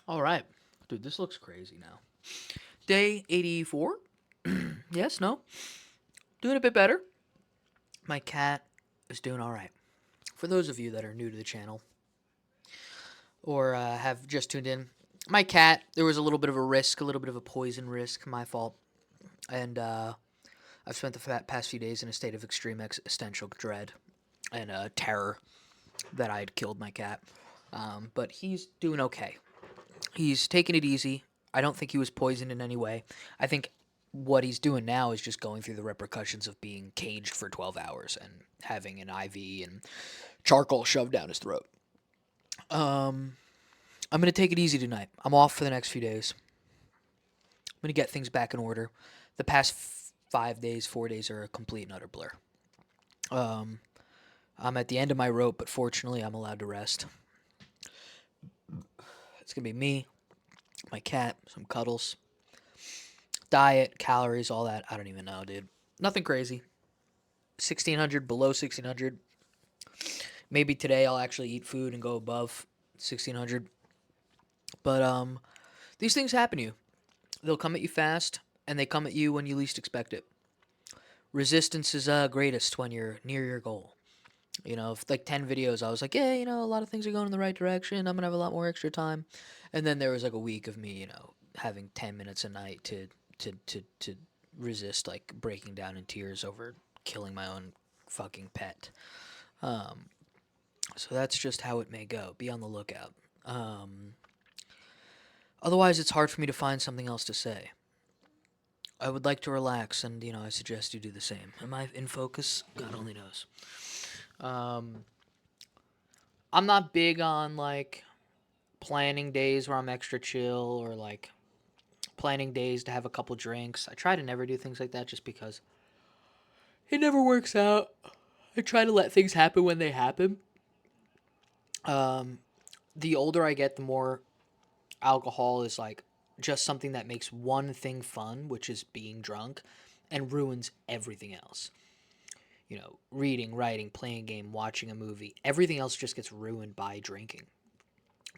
All right. Dude, this looks crazy now. Day 84? Yes, no? Doing a bit better. My cat is doing all right. For those of you that are new to the channel or have just tuned in, my cat, there was a little bit of a risk, a little bit of a poison risk, my fault. And I've spent the past few days in a state of extreme existential dread and terror that I had killed my cat. But he's doing okay. He's taking it easy. I don't think he was poisoned in any way. I think what he's doing now is just going through the repercussions of being caged for 12 hours and having an IV and charcoal shoved down his throat. Um, I'm going to take it easy tonight. I'm off for the next few days. I'm going to get things back in order. The past 5 days, 4 days are a complete and utter blur. Um, I'm at the end of my rope, but fortunately, I'm allowed to rest. It's going to be me, my cat, some cuddles, diet, calories, all that. I don't even know, dude. Nothing crazy. 1600, below 1600. Maybe today I'll actually eat food and go above 1600. But these things happen to you. They'll come at you fast, and they come at you when you least expect it. Resistance is greatest when you're near your goal. You know, if like 10 videos, I was like, yeah, a lot of things are going in the right direction. I'm gonna have a lot more extra time. And then there was like a week of me, having 10 minutes a night to resist like breaking down in tears over killing my own fucking pet. Um, so that's just how it may go. Be on the lookout. Um, Otherwise, it's hard for me to find something else to say. I would like to relax, and I suggest you do the same. Am I in focus? God only knows. Um, I'm not big on like planning days where I'm extra chill or like planning days to have a couple drinks. I try to never do things like that just because it never works out. I try to let things happen when they happen. Um, the older I get, the more alcohol is like just something that makes one thing fun, which is being drunk, and ruins everything else. Reading, writing, playing a game, watching a movie, everything else just gets ruined by drinking.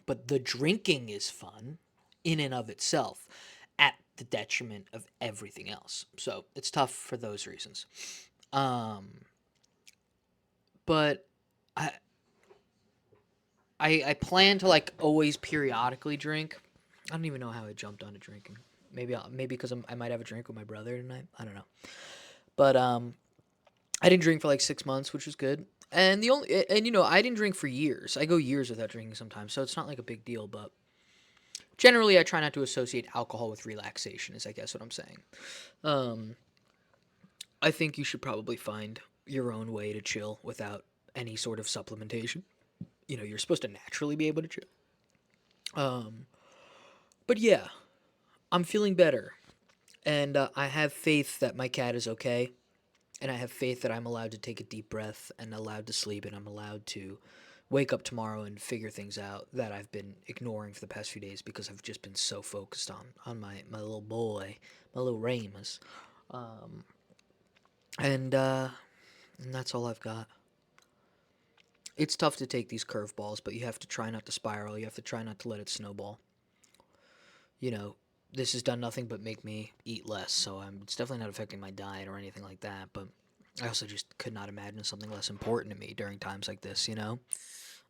But the drinking is fun in and of itself at the detriment of everything else. So it's tough for those reasons. Um, but I, I plan to like always periodically drink. I don't even know how I jumped onto drinking. Maybe because I might have a drink with my brother tonight. I don't know. But I didn't drink for like 6 months, which was good. And I didn't drink for years. I go years without drinking sometimes, so it's not like a big deal. But generally, I try not to associate alcohol with relaxation. Is I guess what I'm saying. Um, I think you should probably find your own way to chill without any sort of supplementation. You're supposed to naturally be able to chill. Um, but yeah, I'm feeling better, and I have faith that my cat is okay, and I have faith that I'm allowed to take a deep breath and allowed to sleep, and I'm allowed to wake up tomorrow and figure things out that I've been ignoring for the past few days because I've just been so focused on my little boy, my little Ramus. Um, and that's all I've got. It's tough to take these curveballs, but you have to try not to spiral. You have to try not to let it snowball. You know, this has done nothing but make me eat less, so it's definitely not affecting my diet or anything like that, but I also just could not imagine something less important to me during times like this.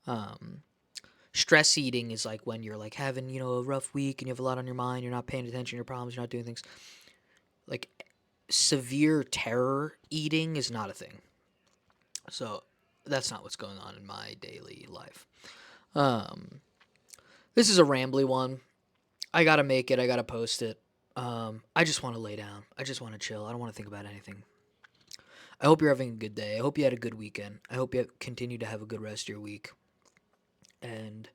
Um, Stress eating is like when you're like having, a rough week and you have a lot on your mind, you're not paying attention to your problems, you're not doing things. Like severe terror eating is not a thing. So that's not what's going on in my daily life. Um, this is a rambly one. I gotta make it. I gotta post it. I just want to lay down. I just want to chill. I don't want to think about anything. I hope you're having a good day. I hope you had a good weekend. I hope you continue to have a good rest of your week. And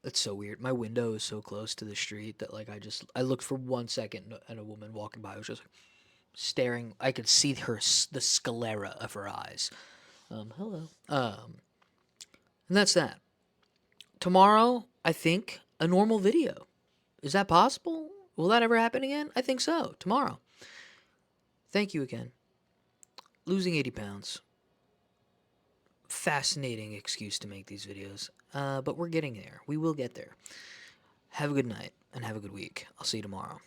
it's so weird. My window is so close to the street that like I looked for 1 second and a woman walking by was just like, staring. I could see the sclera of her eyes. Hello. And that's that. Tomorrow, I think a normal video. Is that possible? Will that ever happen again? I think so. Tomorrow. Thank you again. Losing 80 pounds. Fascinating excuse to make these videos. But we're getting there. We will get there. Have a good night and have a good week. I'll see you tomorrow.